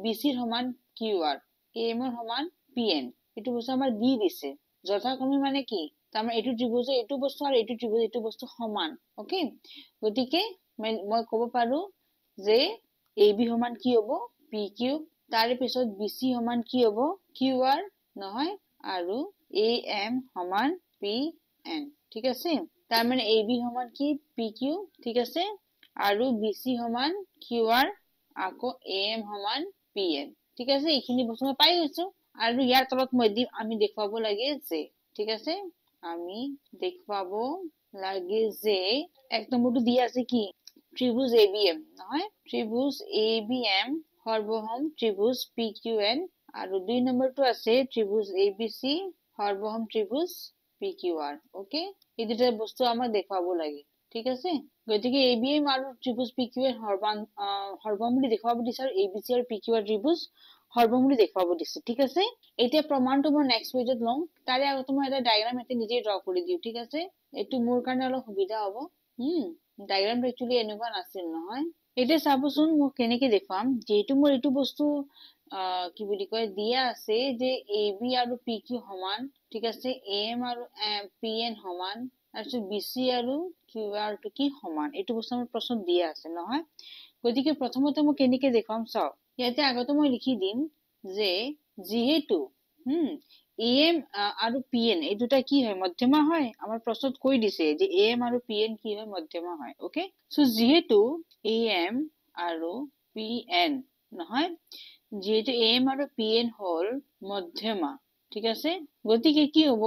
BC ৰ সমান QR AM ৰ সমান PN এইটো বস্তু আমাৰ দি দিছে যথাক্ৰমে মানে কি তাৰ মানে এইটো ত্ৰিভুজ এইটো বস্তু আৰু এইটো ত্ৰিভুজ এইটো বস্তু সমান ওকে গতিকে মই ক'ব পাৰো যে AB সমান কি হ'ব PQ তাৰ পিছত BC সমান কি হ'ব QR নহয় আৰু AM সমান PN ঠিক আছে তাৰ মানে AB সমান কি PQ ঠিক আছে আৰু BC সমান QR আকৌ AM সমান PN ঠিক আছে এইখিনি বস্তু মই পাই গৈছো আৰু ইয়াৰ তলত মই দিম আমি দেখাব লাগে যে ঠিক আছে আমি দেখাব লাগে যে এক নম্বৰটো দি আছে কি ত্ৰিভুজ ABM নহয় ত্ৰিভুজ ABM সৰ্বসম ত্ৰিভুজ PQN আৰু দুই নম্বৰটো আছে ত্ৰিভুজ ABC সৰ্বসম ত্ৰিভুজ PQR ওকে এই দুটা বস্তু আমাক দেখাব লাগে ঠিক আছে গতিকে ABM আৰু ত্ৰিভুজ PQN সৰ্বসম বুলি দেখাব দিছে আৰু ABC আৰু PQR ত্ৰিভুজ সৰ্বসম বুলি দেখাব দিছে ঠিক আছে এতিয়া প্ৰমাণটো মই নেক্সট পেজত লম তাৰে আগতে মই এটা ডায়াগ্ৰাম এতে নিজে ড্ৰ কৰি দিও ঠিক আছে এটো মোৰ কাৰণে অলপ সুবিধা হ'ব ডায়াগ্ৰামটো একচুয়ালি এনেকুৱা নাছিল নহয় এতিয়া চাবচোন মই কেনেকৈ দেখাম যেহেতু মোৰ এইটো বস্তু কি বুলি কয় দিয়া আছে যে AB আৰু PQ সমান ঠিক আছে AM আৰু PN সমান আৰু BC আৰু QR টো কি সমান এইটো বস্তু আমাৰ প্ৰশ্ন দিয়া আছে নহয় গতিকে প্ৰথমতে মই কেনেকৈ দেখাম চাও ইয়াতে আগতে মই লিখি দিম যে যেহেতু AM আৰু PN এই দুটা কি হয় মধ্যমা হয় আমাৰ প্ৰশ্নত কৈ দিছে যে AM আৰু PN কি হয় মধ্যমা হয় ওকে সো যেহেতু AM আৰু PN নহয় যেহেতু AM আৰু PN হল মধ্যমা ঠিক আছে গতিকে কি হ'ব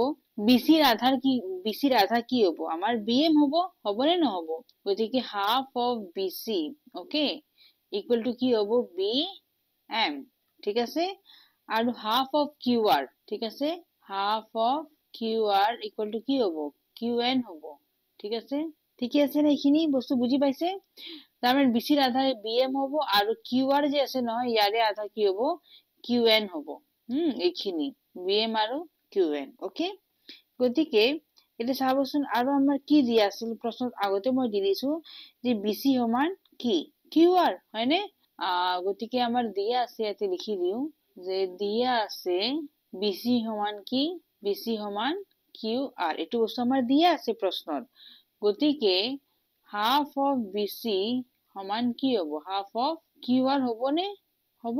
BCৰ আধা কি হ'ব আমাৰ BM হ'বনে নহ'ব গতিকে half of BC okay equal to কি হ'ব BM ঠিক আছে আৰু half of QR ঠিক আছে half of QR equal to কি হ'ব QN হ'ব ঠিক আছে ঠিকে আছে না এইখিনি বস্তু বুজি পাইছে তাৰমানে BCৰ আধা BM হ'ব আৰু QR যে আছে নহয় ইয়াৰে আধা কি হ'ব QN হ'ব এইখিনি BM আৰু QN ওকে গতিকে এটা চাবচোন আৰু আমাৰ কি দিয়া আছিল প্ৰশ্নত আগতে মই দি দিছো যে BC সমান কি QR হয়নে গতিকে আমাৰ দিয়া আছে ইয়াতে লিখি দিও যে দিয়া আছে BC সমান কি BC সমান QR এটো বস্তু আমাৰ দিয়া আছে প্ৰশ্নত গতিকে half of BC সমান কি হ'ব half of QR হ'বনে হ'ব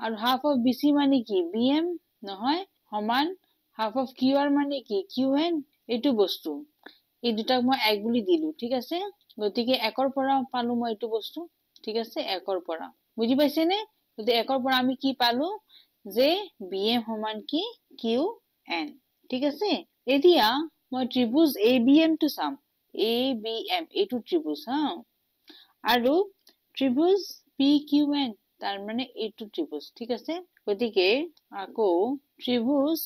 আৰু half of BC মানে কি BM নহয় সমান half of QR মানে কি QN এটো বস্তু এই দুটাক মই এক বুলি দিলো ঠিক আছে গতিকে একৰ পৰা পালো মই এটো বস্তু ঠিক আছে একৰ পৰা বুজি পাইছে নে গতিকে একৰ পৰা আমি কি পালো যে BM সমান কি QN ঠিক আছে এতিয়া মই ত্ৰিভুজ ABM টো চাম ABM এটো ত্ৰিভুজ আৰু ত্ৰিভুজ PQN তাৰ মানে এটো ত্ৰিভুজ ঠিক আছে গতিকে আকৌ ত্ৰিভুজ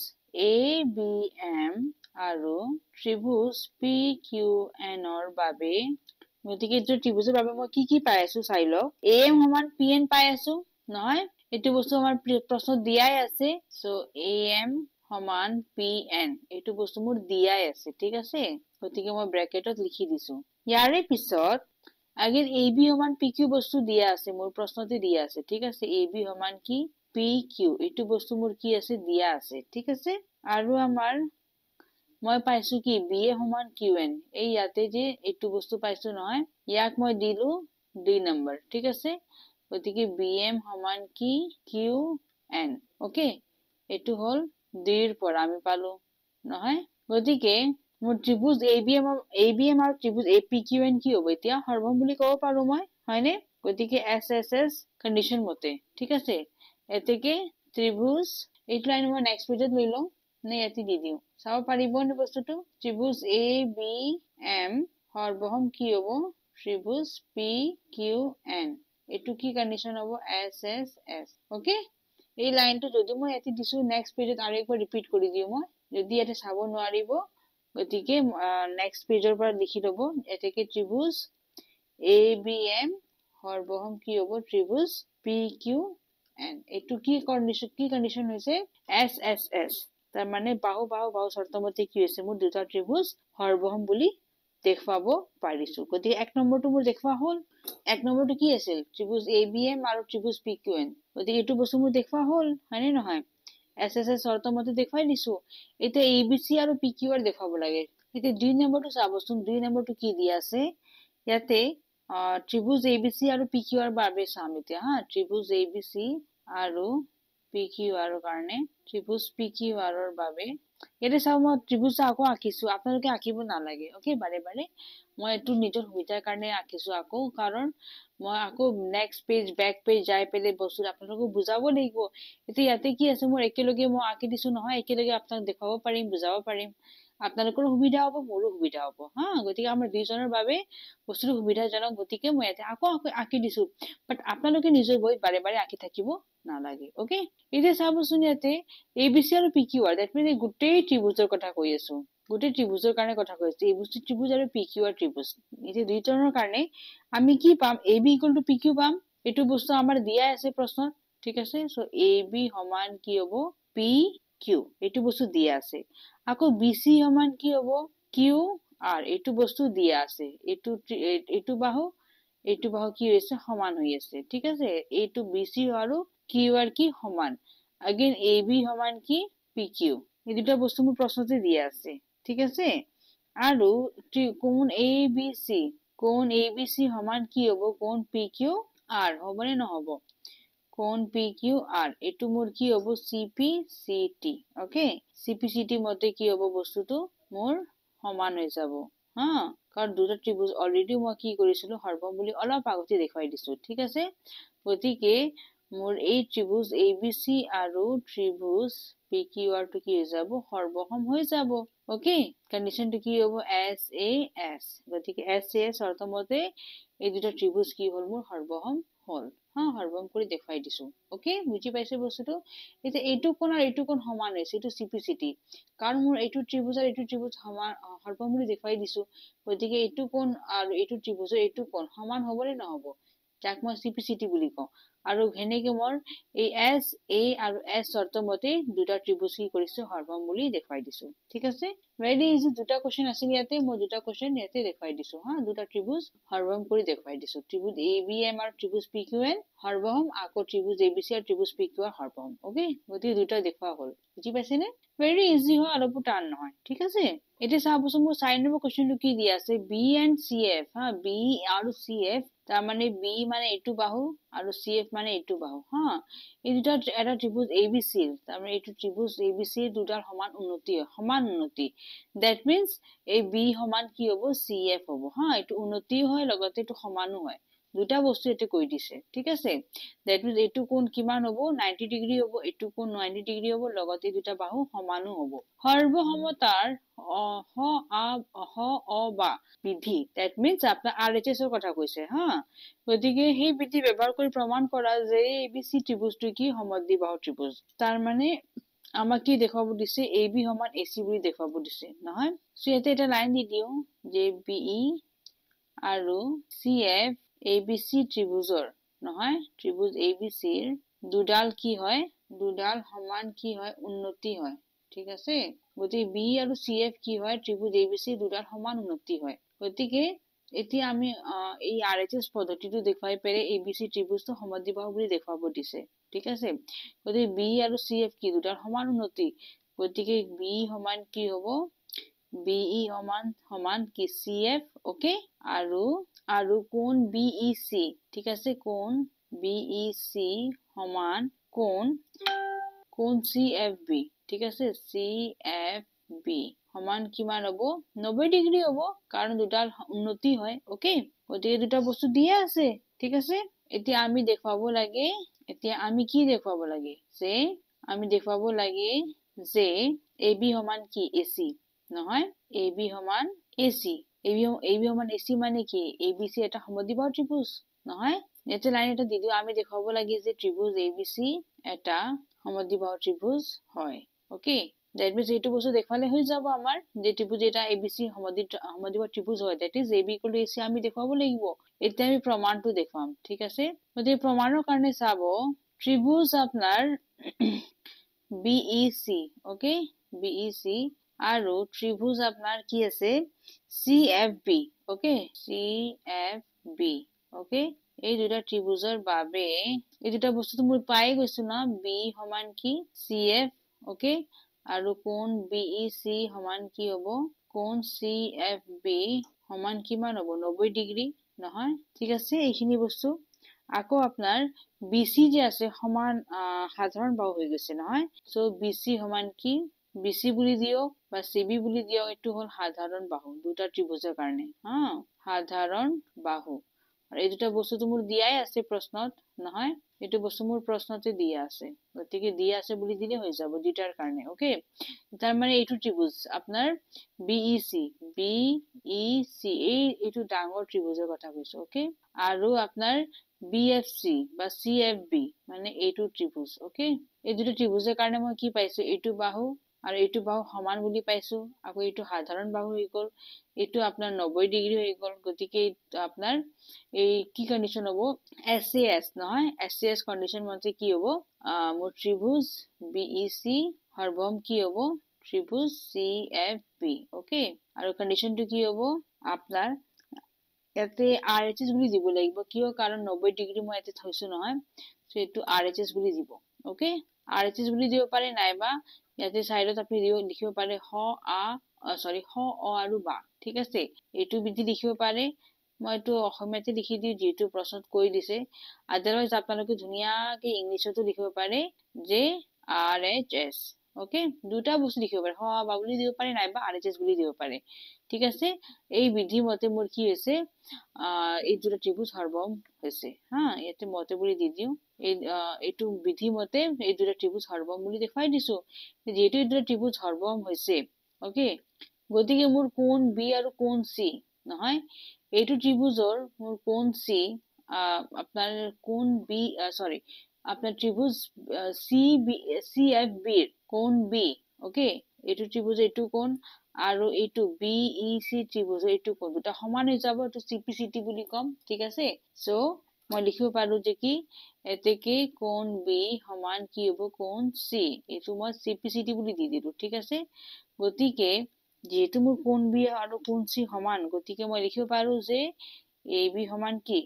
ABM আৰু ত্ৰিভুজ PQN ৰ বাবে গতিকে এই ত্ৰিভুজৰ বাবে মই কি পাই আছো চাই লওক AM সমান PN পাই আছো নহয় এটো বস্তু আমাৰ প্ৰশ্নত দিয়াই আছে সো AM সমান PN এটো বস্তু মোৰ দিয়াই আছে ঠিক আছে গতিকে মই ব্ৰেকেটত লিখি দিছো ইয়াৰে পিছত আগেন AB সমান PQ বস্তু দিয়া আছে মোৰ প্ৰশ্নতে দিয়া আছে ঠিক আছে AB সমান কি PQ এটো বস্তু মোৰ কি আছে দিয়া আছে ঠিক আছে আৰু আমাৰ মই পাইছো কি BA সমান QN এই ইয়াতে যে এটো বস্তু পাইছো নহয় ইয়াক মই দিলো 2 নম্বৰ ঠিক আছে গতিকে BM সমান কি QN ওকে এটো হল 2 ৰ পৰা আমি পালো নহয় গতিকে মোৰ ত্ৰিভুজ ABM আৰু ত্ৰিভুজ APQN কি হ'ব এতিয়া সৰ্বম বুলি ক'ব পাৰো মই হয়নে গতিকে SSS কন্ডিশন মতে ঠিক আছে এতেকে ত্ৰিভুজ এইটো লাইন মই নেক্সট পেজত লৈ লম নে ইয়াতে দি দিও চাব পাৰিব নে বস্তুটো ত্ৰিভুজ ABM সৰ্বম কি হ'ব ত্ৰিভুজ PQN এটো কি কন্ডিশন হ'ব SSS ওকে এই লাইনটো যদি মই ইয়াতে দিছো নেক্সট পেজত আৰু একবাৰ ৰিপিট কৰি দিও মই যদি ইয়াতে চাব নোৱাৰিব গতিকে নেক্সট পেজৰ পৰা লিখি লব এতেকে ত্ৰিভুজ ABM সৰ্বম কি হ'ব ত্ৰিভুজ PQN এটো কি কন্ডিশন হৈছে SSS তাৰ মানে বাহু শৰ্তমতে কি হৈছে মোৰ দুটা ত্ৰিভুজ সৰ্বম বুলি দেখুৱাব পাৰিছো গতিকে এক নম্বৰটো মোৰ দেখুৱা হ'ল এক নম্বৰটো কি আছিল ত্ৰিভুজ ABM আৰু ত্ৰিভুজ PQN গতিকে এটো বস্তু মোৰ দেখুৱা হ'ল হয়নে নহয় SSS শৰ্তমতে দেখুৱাই দিছো এতিয়া ABC আৰু PQR দেখুৱাব লাগে এতিয়া 2 নম্বৰটো চাবচোন 2 নম্বৰটো কি দিয়া আছে ইয়াতে ত্ৰিভুজ ABC আৰু PQR বাবে চাম এতিয়া ত্ৰিভুজ ABC আৰু PQR ৰ কাৰণে ত্ৰিভুজ PQR ৰ বাবে এটা চাও মই ত্ৰিভুজ আকৌ আঁকিছো আপোনালোকে আঁকিব নালাগে ওকে বাৰে বাৰে মই এটো নিজৰ সুবিধাৰ কাৰণে আঁকিছো আকৌ কাৰণ মই আকৌ নেক্সট পেজ বেক পেজ যাই পেলে বস্তু আপোনালোকক বুজাব লাগিব এতিয়া ইয়াতে কি আছে মোৰ একেলগে মই আঁকি দিছো নহয় একেলগে আপোনাক দেখাব পাৰিম বুজাব পাৰিম আপোনালোকৰ সুবিধা হ'ব মোৰো সুবিধা হ'ব গতিকে আমাৰ দুইজনৰ বাবে বস্তুটো সুবিধাজনক গতিকে মই ইয়াতে আকৌ আঁকি দিছো বাট আপোনালোকে নিজৰ বই বাৰে বাৰে আঁকি থাকিব নালাগে ওকে এতিয়া চাবচোন ইয়াতে ABC আৰু PQR দ্যাট মিন্স গোটেই ত্ৰিভুজৰ কথা কৈ আছো গোটেই ত্ৰিভুজৰ কাৰণে কথা কৈ আছো ABC ত্ৰিভুজ আৰু PQR ত্ৰিভুজ এই দুইজনৰ কাৰণে আমি কি পাম AB = PQ পাম এটো বস্তু আমাৰ দিয়া আছে প্ৰশ্নত ঠিক আছে সো AB সমান কি হ'ব PQ এটো বস্তু দিয়া আছে আকৌ BC সমান কি হ'ব QR এটো বস্তু দিয়া আছে এটো বাহু কি হৈছে সমান হৈ আছে ঠিক আছে এটো BC আৰু QR কি সমান again AB সমান কি PQ এই দুটা বস্তু মোৰ প্ৰশ্নতে দিয়া আছে ঠিক আছে আৰু কোণ ABC সমান কি হ'ব কোণ PQR হ'বনে নহ'ব কোণ PQR এটো মোৰ কি হ'ব CPCT ওকে CPCT মতে কি হ'ব বস্তুটো মোৰ সমান হৈ যাব হা কাৰণ দুটা ত্ৰিভুজ অলৰেডি মই কি কৰিছিলো হৰবম বুলি অলপ আগতে দেখুৱাই দিছো ঠিক আছে গতিকে মোৰ এই ত্ৰিভুজ ABC আৰু ত্ৰিভুজ PQR টো কি হৈ যাব সৰ্বসম হৈ যাব ওকে কন্ডিশনটো কি হ'ব SAS গতিকে SAS অৰ্থমতে এই দুটা ত্ৰিভুজ কি হ'ল মোৰ সৰ্বসম হ'ল হা হৰবম কৰি দেখুৱাই দিছো ওকে বুজি পাইছে বস্তুটো এতিয়া এইটো কোণ আৰু এইটো কোণ সমান হৈছে এইটো CPCT কাৰণ মোৰ এইটো ত্ৰিভুজ আৰু এইটো ত্ৰিভুজ সমান হৰবম কৰি দেখুৱাই দিছো গতিকে এইটো কোণ আৰু এইটো ত্ৰিভুজৰ এইটো কোণ সমান হ'ব নে নহ'ব যাক মই CPCT বুলি কওঁ আৰু ঘেনেকে মোৰ এই SA আৰু S শৰ্তমতে দুটা ত্ৰিভুজ কি কৰিছো হৰবম বুলি দেখুৱাই দিছো ঠিক আছে ভেৰি ইজি দুটা কোৱেশ্চন আছিল ইয়াতে মই দুটা কোৱেশ্চন ইয়াতে দেখুৱাই দিছো হা দুটা ত্ৰিভুজ হৰবম কৰি দেখুৱাই দিছো ত্ৰিভুজ ABM আৰু ত্ৰিভুজ PQN হৰবম আকৌ ত্ৰিভুজ ABC আৰু ত্ৰিভুজ PQR হৰবম ওকে গতি দুটা দেখুৱা হ'ল বুজি পাইছে নে ভেৰি ইজি হয় অলপ টান নহয় ঠিক আছে এতিয়া চাবচোন মোৰ 4 নম্বৰ কোৱেশ্চনটো কি দিয়া আছে B and CF হা B আৰু CF তাৰ মানে B মানে এইটো বাহু আৰু CF মানে এইটো বাহু হা এই দুটা এটা ত্ৰিভুজ ABC তাৰ মানে এইটো ত্ৰিভুজ ABC দুটাৰ সমান উন্নতি that means এই B সমান কি হ'ব CF হ'ব হা এইটো উন্নতিও হয় লগতে এইটো সমানো হয় দুটা বস্তু এতে কৈ দিছে ঠিক আছে that means এইটো কোণ কিমান হ'ব 90 ডিগ্ৰী হ'ব এইটো কোণ 90 ডিগ্ৰী হ'ব লগতে দুটা বাহু সমানো হ'ব সৰ্বসমতাৰ বা বিধি that means আপোনাৰ RHS এৰ কথা কৈছে হা গতিকে সেই বিধি ব্যৱহাৰ কৰি প্ৰমাণ কৰা যে ABC ত্ৰিভুজটো কি সমদ্বিবাহু ত্ৰিভুজ তাৰ মানে আমাক কি দেখাব দিছে AB সমান AC বুলি দেখাব দিছে নহয় সো ইয়াতে এটা লাইন দি দিও যে BE আৰু CF ABC ত্ৰিভুজৰ নহয় ত্ৰিভুজ ABC ৰ দুডাল কি হয় দুডাল সমান কি হয় উন্নতি হয় ঠিক আছে গতি B আৰু CF কি হয় ত্ৰিভুজ ABC দুডাল সমান উন্নতি হয় গতিকে এতিয়া আমি এই RHS পদ্ধতিটো দেখুৱাই পেৰে ABC ত্ৰিভুজটো সমদ্বিবাহু বুলি দেখুৱাব দিছে ঠিক আছে গতিকে B আৰু CF কি দুডাল সমান উন্নতি গতিকে B সমান কি হ'ব BE সমান কি CF ওকে আৰু কোণ BEC ঠিক আছে কোণ BEC সমান কোণ CFB ঠিক আছে CFB সমান কিমান হ'ব 90 ডিগ্ৰী হ'ব কাৰণ দুটাৰ উন্নতি হয় ওকে গতিকে দুটা বস্তু দিয়া আছে ঠিক আছে এতিয়া আমি দেখুৱাব লাগে কি দেখুৱাব লাগে যে আমি দেখুৱাব লাগে যে AB সমান কি AC নহয় AB সমান AC AB সমান AC মানে কি ABC এটা সমদ্বিবাহু ত্ৰিভুজ নহয় এটা লাইন এটা দি দিও আমি দেখুৱাব লাগে যে ত্ৰিভুজ ABC এটা সমদ্বিবাহু ত্ৰিভুজ হয় ওকে that means এইটো বস্তু দেখালে হৈ যাব আমাৰ যে ত্ৰিভুজ এটা ABC সমদ্বিবাহু ত্ৰিভুজ হয় that is AB = AC আমি দেখুৱাব লাগিব এতিয়া আমি প্ৰমাণটো দেখুৱাম ঠিক আছে গতিকে প্ৰমাণৰ কাৰণে চাব ত্ৰিভুজ আপোনাৰ BEC ওকে BEC আৰু ত্ৰিভুজ আপোনাৰ কি আছে CFB ওকে CFB ওকে এই দুটা ত্ৰিভুজৰ বাবে এই দুটা বস্তুটো মই পাই গৈছো না B সমান কি CF ওকে আৰু কোণ BEC সমান কি হ'ব কোণ CFB সমান কিমান হ'ব 90 ডিগ্ৰী নহয় ঠিক আছে এইখিনি বস্তু আকৌ আপোনাৰ BC যে আছে সমান সাধাৰণ বাহু হৈ গৈছে নহয় সো BC সমান কি BC বুলি দিয়ক বা CB বুলি দিয়ক এটো হল সাধাৰণ বাহু দুটা ত্ৰিভুজৰ কাৰণে হা সাধাৰণ বাহু আৰু এই দুটা বস্তুটো মোৰ দিয়াই আছে প্ৰশ্নত নহয় এটো বস্তু মোৰ প্ৰশ্নতে দিয়া আছে গতিকে দিয়া আছে বুলি দিলে হৈ যাব দুটাৰ কাৰণে ওকে তাৰ মানে এইটো ত্ৰিভুজ আপোনাৰ BEC এইটো ডাঙৰ ত্ৰিভুজৰ কথা কৈছো ওকে আৰু আপোনাৰ BFC বা CFB মানে এইটো ত্ৰিভুজ ওকে এই দুটা ত্ৰিভুজৰ কাৰণে মই কি পাইছো এইটো বাহু আৰু এইটো বাহু সমান বুলি পাইছো আকৌ এইটো সাধাৰণ বাহু হৈ গল এইটো আপোনাৰ 90 ডিগ্ৰী হৈ গল গতিকে আপোনাৰ এই কি কন্ডিশন হ'ব SAS নহয় SAS কন্ডিশন মতে কি হ'ব মোৰ ত্ৰিভুজ BEC হৰবম কি হ'ব ত্ৰিভুজ CFB ওকে আৰু কন্ডিশনটো কি হ'ব আপোনাৰ ইয়াতে RHS বুলি দিব লাগিব কিয় কাৰণ 90 ডিগ্ৰী মই ইয়াতে থৈছো নহয় সো এটো RHS বুলি দিব ওকে RHS বুলি দিব পাৰে নাইবা ইয়াতে সাইডত আপুনি লিখিব পাৰে হ অ আৰু বা ঠিক আছে এইটো বিধি লিখিব পাৰে মইতো অসমীয়াতে লিখি দিওঁ যেটো প্ৰশ্নত কৈ দিছে আদাৰৱাইজ আপোনালোকে ধুনীয়াকে ইংলিছতো লিখিব পাৰে যে RHS ওকে দুটা বস্তু লিখিব পাৰে হ বা বুলি দিব পাৰে নাইবা RHS বুলি দিব পাৰে ঠিক আছে এই বিধি মতে মোৰ কি হৈছে এই দুটা ত্ৰিভুজ সৰ্বম হৈছে হা ইয়াতে মতে বুলি দি দিও এইটো বিধি মতে এই দুটা ত্ৰিভুজ সৰ্বম বুলি দেখাই দিছো যেহেতু এই দুটা ত্ৰিভুজ সৰ্বম হৈছে ওকে গতিকে মোৰ কোণ B আৰু কোণ C নহয় এইটো ত্ৰিভুজৰ মোৰ কোণ C আপোনাৰ কোণ B সৰি আপনাৰ ত্ৰিভুজ CFB এৰ কোণ B ওকে এইটো ত্ৰিভুজ এইটো কোণ আৰু এইটো BEC ত্রিভুজ এইটো কোণ দুটা সমান হৈ যাব এটো CPCT বুলি কম ঠিক আছে সো মই লিখিব পাৰো যে কি এতেকে কোণ B সমান কি হ'ব কোণ C এইটো মই CPCT বুলি দি দিলো ঠিক আছে গতিকে যেহেতু মোৰ কোণ B আৰু কোণ C সমান গতিকে মই লিখিব পাৰো যে AB সমান কি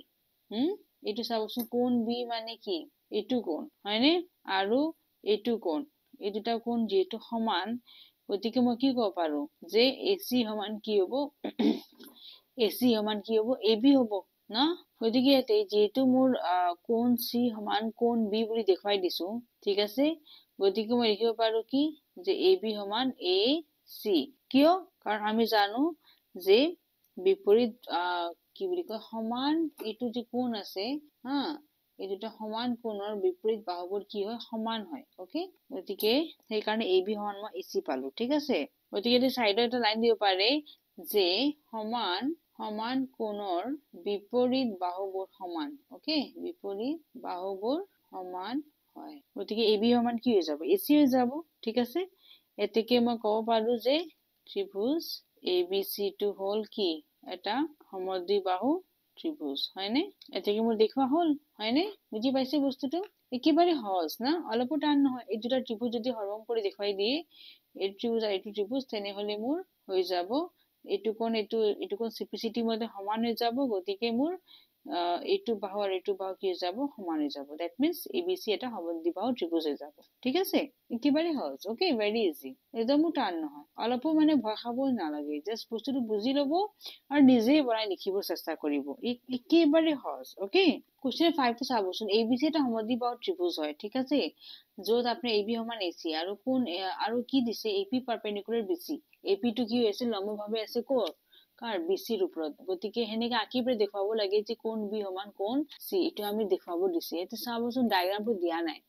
এইটো চাবচোন কোণ B মানে কি এইটো কোণ হয়নে আৰু এইটো কোণ এই দুটা কোণ যেহেতু সমান গতিকে মই কি ক'ব পাৰো যে AC সমান কি হ'ব AC সমান কি হ'ব AB হ'ব না গতিকে ইয়াতে যেহেতু মোৰ কোণ C সমান কোণ B বুলি দেখাই দিছো ঠিক আছে গতিকে মই লিখিব পাৰো কি যে AB সমান AC কিয় কাৰণ আমি জানো যে বিপৰীত কি বুলি কয় সমান এইটো যে কোণ আছে হা এই দুটা সমান কোণৰ বিপৰীত বাহুবোৰ কি হয় সমান হয় ওকে গতিকে সেই কাৰণে AB সমান মই AC পালো ঠিক আছে গতিকে এই সাইডত এটা লাইন দিব পাৰে যে সমান কোণৰ বিপৰীত বাহুবোৰ সমান ওকে বিপৰীত বাহুবোৰ সমান হয় গতিকে AB সমান কি হৈ যাব AC হৈ যাব ঠিক আছে এতেকে মই ক'ব পাৰো যে ত্ৰিভুজ ABC টো হল কি এটা সমদ্বিবাহু ত্ৰিভুজ হয়নে এতেকে মোৰ দেখুৱা হল হয়নে বুজি পাইছে বস্তুটো একেবাৰে সহজ না অলপো টান নহয় এই দুটা ত্ৰিভুজ যদি সৰ্বম কৰি দেখাই দিয়ে এই ত্ৰিভুজ আৰু এইটো ত্ৰিভুজ তেনেহলে মোৰ হৈ যাব এইটো কোণ CPCT মতে সমান হৈ যাব গতিকে মোৰ এইটো বাহু আৰু এইটো বাহু কি হৈ যাব সমান হৈ যাব দ্যাট মিন্স ABC এটা সমদ্বিবাহু ত্রিভুজ হৈ যাব ঠিক আছে একেবাৰে সহজ ওকে ভেৰি ইজি একদমও টান নহয় অলপো মানে ভয় খাব নালাগে জাস্ট বস্তুটো বুজি লব আৰু নিজে বনাই লিখিব চেষ্টা কৰিব একেবাৰে সহজ ওকে কোশ্চেন 5 টো চাবচোন ABC এটা সমদ্বিবাহু ত্ৰিভুজ হয় ঠিক আছে য'ত আপোনাৰ AB সমান AC আৰু কোণ আৰু কি দিছে AP পাৰপেণ্ডিকুলাৰ BC AP টো কি হৈছে লম্বভাৱে আছে ক'ত কাৰ BC ৰ ওপৰত গতিকে হেনেকে আঁকিবলৈ দেখুৱাব লাগে যে কোণ B সমান কোণ C এটো আমি দেখুৱাব দিছে এটো চাবচোন ডায়াগ্ৰামটো দিয়া নাই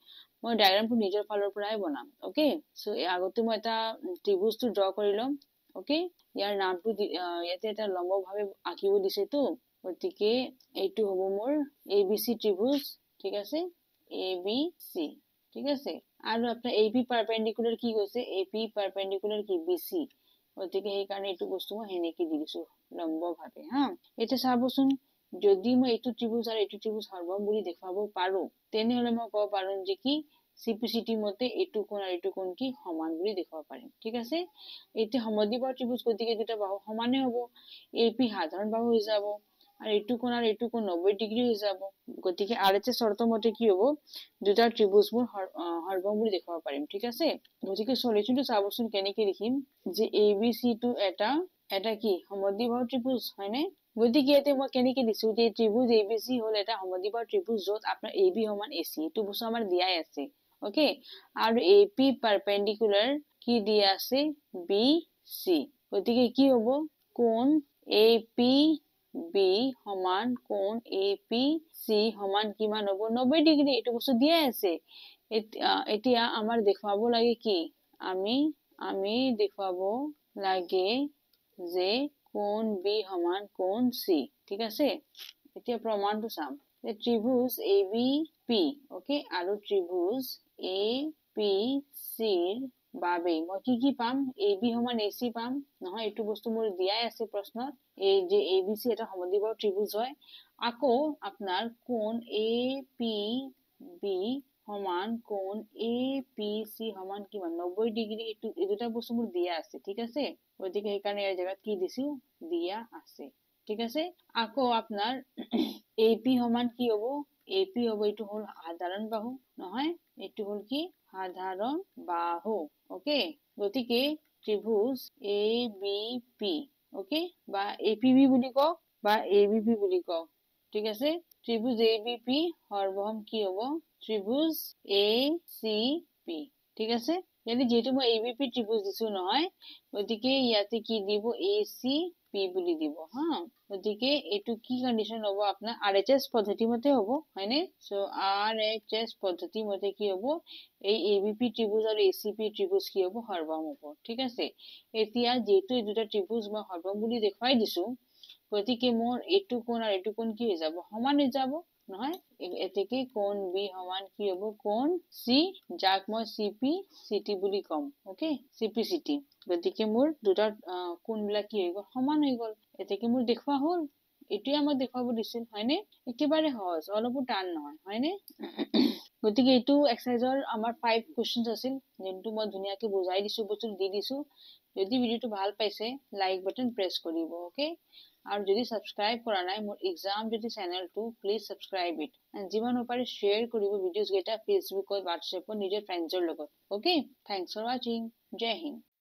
মই ডায়াগ্ৰামটো নিজৰ ফালৰ পৰাই বনাম ওকে সো আগতে মই এটা ত্ৰিভুজটো ড্ৰ কৰি লম ওকে ইয়াৰ নামটো ইয়াতে এটা লম্বভাৱে আঁকিব দিছে তো গতিকে এইটো হ'ব মোৰ ABC ত্ৰিভুজ ঠিক আছে ABC ঠিক আছে আৰু আপোনাৰ AP পাৰপেণ্ডিকুলাৰ কি কৈছে AP পাৰপেণ্ডিকুলাৰ কি BC গতিকে এই কাৰণে এইটো বস্তু মই হেনেকে দি দিছো লম্বভাৱে হা এটা চাবচোন যদি মই এইটো ত্ৰিভুজ আৰু এইটো ত্ৰিভুজ সৰ্বম বুলি দেখাব পাৰো তেনেহলে মই ক'ব পাৰো যে কি CPCT মতে এইটো কোণ আৰু এইটো কোণ কি সমান বুলি দেখাব পাৰিম ঠিক আছে এইটো সমদ্বিবাহু ত্ৰিভুজ গতিকে দুটা বাহু সমানে হ'ব AP সাধাৰণ বাহু হৈ যাব আৰু এইটো কোণ 90 ডিগ্ৰী হৈ যাব গতিকে RHS শৰ্ত মতে কি হ'ব দুটা ত্ৰিভুজবোৰ সৰ্বম বুলি দেখাব পাৰিম ঠিক আছে গতিকে সলিউশনটো চাবচোন কেনেকৈ লিখিম যে ABC টো এটা কি সমদ্বিবাহু ত্ৰিভুজ হয়নে গতিকে ইয়াতে মই কেনেকৈ দিছো যে ত্ৰিভুজ ABC হল এটা সমদ্বিবাহু ত্ৰিভুজ য'ত আপোনাৰ AB সমান AC এইটো বস্তু আমাৰ দিয়াই আছে ওকে আৰু AP পাৰপেণ্ডিকুলাৰ কি দিয়া আছে BC গতিকে কি হ'ব কোণ APB সমান কোণ APC সমান কিমান হ'ব 90 ডিগ্ৰী এইটো বস্তু দিয়াই আছে এতিয়া আমাৰ দেখুৱাব লাগে কি আমি দেখুৱাব লাগে যে কোণ B সমান কোণ C ঠিক আছে এতিয়া প্ৰমাণটো চাম ত্ৰিভুজ ABP ওকে আৰু ত্ৰিভুজ APC বাবে মই কি পাম AB সমান AC পাম নহয় এইটো বস্তু মোৰ দিয়াই আছে প্ৰশ্নত এই যে ABC এটা সমদ্বিবাহু ত্ৰিভুজ হয় আকৌ আপোনাৰ কোণ APB সমান কোণ APC সমান কিমান 90 ডিগ্ৰী এই দুটা বস্তু মোৰ দিয়া আছে ঠিক আছে গতিকে এই কাৰণে এই জায়গাত কি দিছো দিয়া আছে ঠিক আছে আকৌ আপোনাৰ AP সমান কি হ'ব AP হ'ব এইটো হল সাধাৰণ বাহু নহয় এইটো হল কি সাধাৰণ বাহু ওকে গতিকে ত্ৰিভুজ ABP ওকে বা APB বুলি কওক বা ABP বুলি কওঁ ঠিক আছে ত্ৰিভুজ ABP সৰ্বসম কি হ'ব ত্ৰিভুজ ACP ঠিক আছে ইয়াতে যেহেতু মই ABP ত্ৰিভুজ দিছো নহয় গতিকে ইয়াতে কি দিব ACP বুলি দিব হা গতিকে এটো কি কন্ডিশন হ'ব আপোনাৰ RHS পদ্ধতি মতে হ'ব হয়নে সো RHS পদ্ধতি মতে কি হ'ব এই ABP ত্ৰিভুজ আৰু ACP ত্ৰিভুজ কি হ'ব সৰ্বসম হ'ব ঠিক আছে এতিয়া যেহেতু এই দুটা ত্ৰিভুজ মই সৰ্বসম বুলি দেখুৱাই দিছো গতিকে মোৰ এইটো কোণ আৰু এইটো কোণ কি হৈ যাব সমান হৈ যাব নহয় এতেকে কোণ B সমান কি হ'ব কোণ C যাক মই CPCT বুলি কম ওকে CPCT গতিকে মোৰ দুটা কোণবিলাক কি হৈ গ'ল সমান হৈ গ'ল এতেকে মোৰ দেখুৱা হ'ল এটোৱে আমাক দেখুৱাব দিছিল হয়নে একেবাৰে সহজ অলপো টান নহয় হয়নে গতিকে এইটো এক্সাৰসাইজৰ আমাৰ 5 কোৱেশ্চনছ আছিল যেনটো মই ধুনিয়াকে বুজাই দিছো বস্তু দি দিছো যদি ভিডিওটো ভাল পাইছে লাইক বাটন প্ৰেছ কৰিব ওকে আৰু যদি সাবস্ক্ৰাইব কৰা নাই মোৰ এক্সাম যদি চেনেলটো প্লিজ সাবস্ক্ৰাইব ইট এণ্ড যিমান পাৰে শ্বেয়াৰ কৰিব ভিডিওছ কেইটা ফেচবুকত হোৱাটছএপত নিজৰ ফ্ৰেণ্ডছৰ লগত ওকে থ্যাঙ্কস ফৰ ওয়াচিং জয় হিন্দ